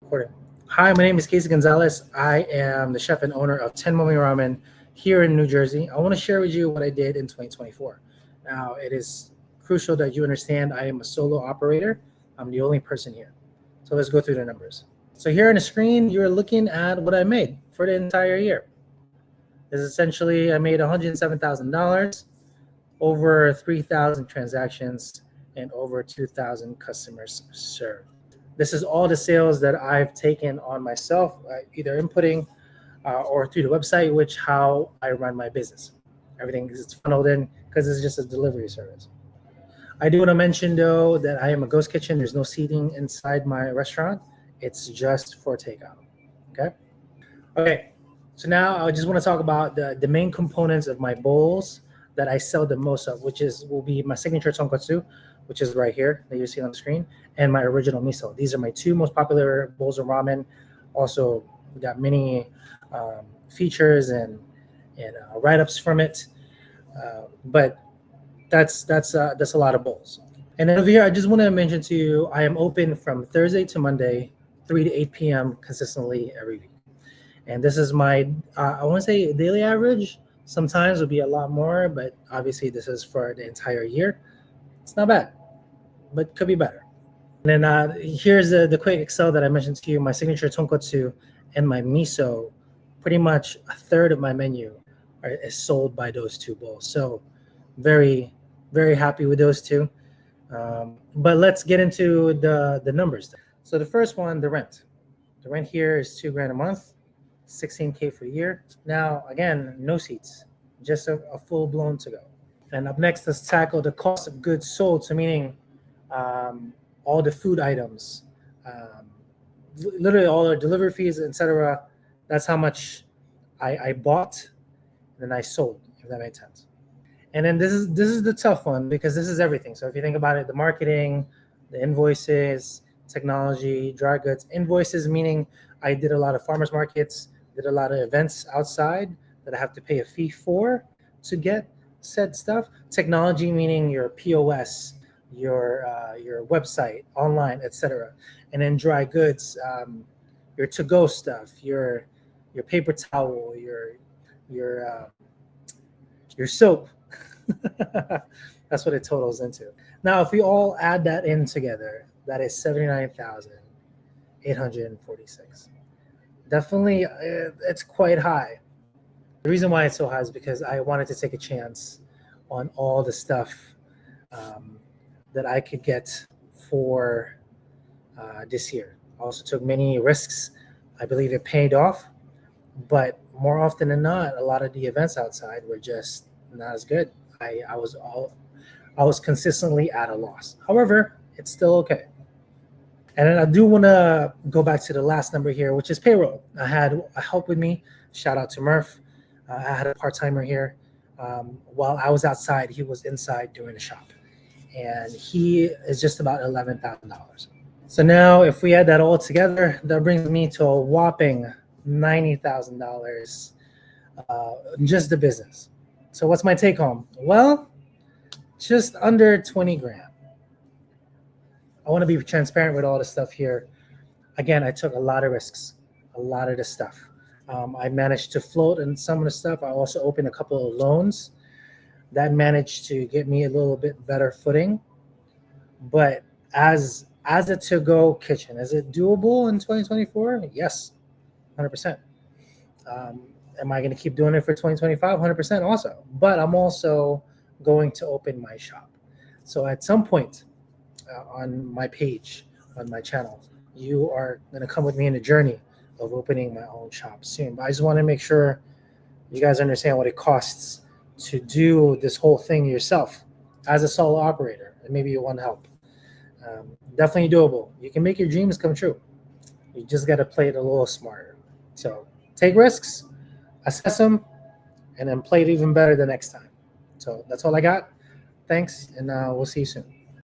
Recording. Hi, my name is Casey Gonzalez. I am the chef and owner of 10 Mommy Ramen here in New Jersey. I want to share with you what I did in 2024. Now, it is crucial that you understand I am a solo operator. I'm the only person here. So let's go through the numbers. So here on the screen, you're looking at what I made for the entire year. This is essentially, I made $107,000, over 3,000 transactions, and over 2,000 customers served. This is all the sales that I've taken on myself, either inputting or through the website, which how I run my business. Everything is funneled in because it's just a delivery service. I do want to mention though that I am a ghost kitchen. There's no seating inside my restaurant. It's just for takeout. Okay. So now I just want to talk about the main components of my bowls that I sell the most of, which will be my signature tonkotsu, which is right here that you see on the screen, and my original miso. These are my two most popular bowls of ramen. Also, we got many features and write-ups from it, but that's a lot of bowls. And then over here, I just want to mention to you, I am open from Thursday to Monday, 3 to 8 p.m. consistently every week. And this is my, I want to say daily average. Sometimes it'll be a lot more, but obviously this is for the entire year. It's not bad, but could be better. And then here's the quick Excel that I mentioned to you. My signature tonkotsu and my miso, pretty much a third of my menu is sold by those two bowls. So very, very happy with those two. But let's get into the numbers. So the first one, the rent. The rent here is $2,000 a month, $16K for the year. Now, again, no seats, just a full-blown to-go. And up next, let's tackle the cost of goods sold. So meaning all the food items, literally all the delivery fees, etc. That's how much I bought and then I sold, if that makes sense. And then this is the tough one because this is everything. So if you think about it, the marketing, the invoices, technology, dry goods. Invoices meaning I did a lot of farmers markets, did a lot of events outside that I have to pay a fee for to get said stuff. Technology meaning your POS, your website, online, etc. And then dry goods, your to-go stuff, your paper towel, your soap. That's what it totals into. Now, if we all add that in together, that is $79,846. Definitely, it's quite high. The reason why it's so high is because I wanted to take a chance on all the stuff that I could get for this year. I also took many risks. I believe it paid off, but more often than not, a lot of the events outside were just not as good. I was consistently at a loss. However, it's still okay. And then I do want to go back to the last number here, which is payroll. I had a help with me. Shout out to Murph. I had a part-timer here. While I was outside, he was inside doing the shop. And he is just about $11,000. So now if we add that all together, that brings me to a whopping $90,000, just the business. So what's my take home? Well, just under 20 grand. I want to be transparent with all the stuff here. Again, I took a lot of risks, a lot of the stuff. I managed to float in some of the stuff. I also opened a couple of loans that managed to get me a little bit better footing. But as a to-go kitchen, is it doable in 2024? Yes, 100%. Am I going to keep doing it for 2025? 100% also. But I'm also going to open my shop. So at some point on my page, on my channel, you are going to come with me in the journey of opening my own shop soon. But I just want to make sure you guys understand what it costs to do this whole thing yourself as a solo operator. And maybe you want help. Definitely doable. You can make your dreams come true. You just got to play it a little smarter. So take risks, assess them, and then play it even better the next time. So that's all I got. Thanks, and we'll see you soon.